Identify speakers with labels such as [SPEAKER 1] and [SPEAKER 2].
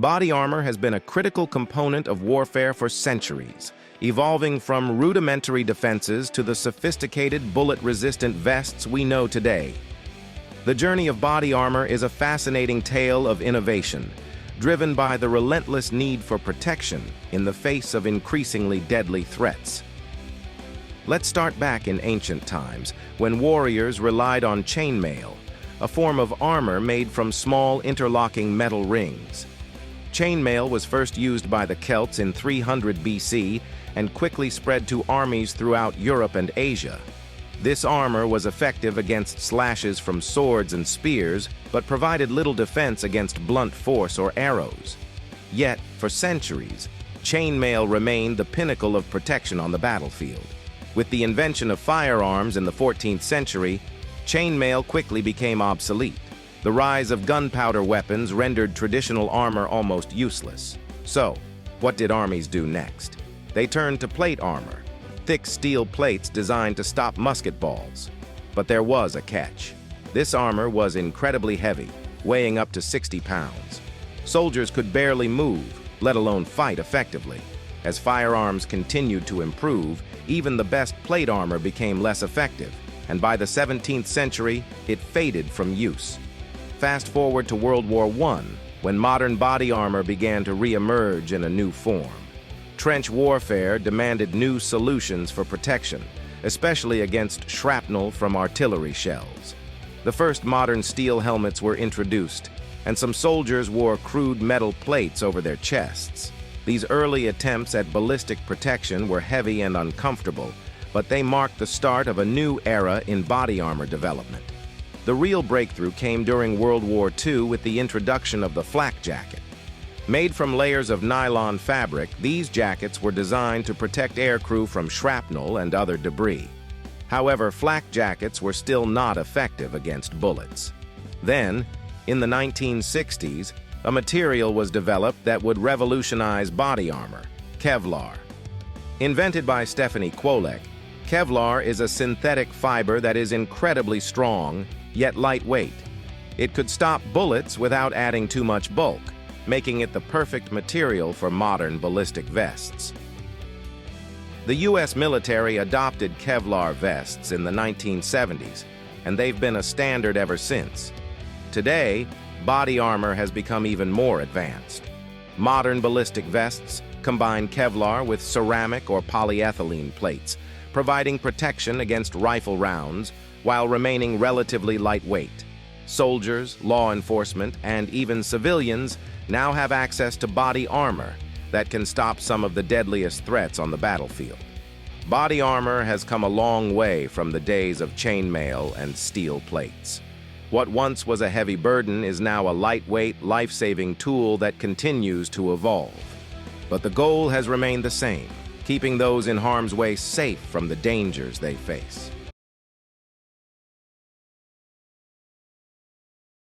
[SPEAKER 1] Body armor has been a critical component of warfare for centuries, evolving from rudimentary defenses to the sophisticated bullet-resistant vests we know today. The journey of body armor is a fascinating tale of innovation, driven by the relentless need for protection in the face of increasingly deadly threats. Let's start back in ancient times, when warriors relied on chainmail, a form of armor made from small interlocking metal rings. Chainmail was first used by the Celts in 300 BC and quickly spread to armies throughout Europe and Asia. This armor was effective against slashes from swords and spears, but provided little defense against blunt force or arrows. Yet, for centuries, chainmail remained the pinnacle of protection on the battlefield. With the invention of firearms in the 14th century, chainmail quickly became obsolete. The rise of gunpowder weapons rendered traditional armor almost useless. So, what did armies do next? They turned to plate armor, thick steel plates designed to stop musket balls. But there was a catch. This armor was incredibly heavy, weighing up to 60 pounds. Soldiers could barely move, let alone fight effectively. As firearms continued to improve, even the best plate armor became less effective, and by the 17th century, it faded from use. Fast forward to World War I, when modern body armor began to re-emerge in a new form. Trench warfare demanded new solutions for protection, especially against shrapnel from artillery shells. The first modern steel helmets were introduced, and some soldiers wore crude metal plates over their chests. These early attempts at ballistic protection were heavy and uncomfortable, but they marked the start of a new era in body armor development. The real breakthrough came during World War II with the introduction of the flak jacket. Made from layers of nylon fabric, these jackets were designed to protect aircrew from shrapnel and other debris. However, flak jackets were still not effective against bullets. Then, in the 1960s, a material was developed that would revolutionize body armor: Kevlar. Invented by Stephanie Kwolek, Kevlar is a synthetic fiber that is incredibly strong, yet lightweight. It could stop bullets without adding too much bulk, making it the perfect material for modern ballistic vests. The U.S. military adopted Kevlar vests in the 1970s, and they've been a standard ever since. Today, body armor has become even more advanced. Modern ballistic vests combine Kevlar with ceramic or polyethylene plates, providing protection against rifle rounds while remaining relatively lightweight. Soldiers, law enforcement, and even civilians now have access to body armor that can stop some of the deadliest threats on the battlefield. Body armor has come a long way from the days of chainmail and steel plates. What once was a heavy burden is now a lightweight, life-saving tool that continues to evolve. But the goal has remained the same: keeping those in harm's way safe from the dangers they face.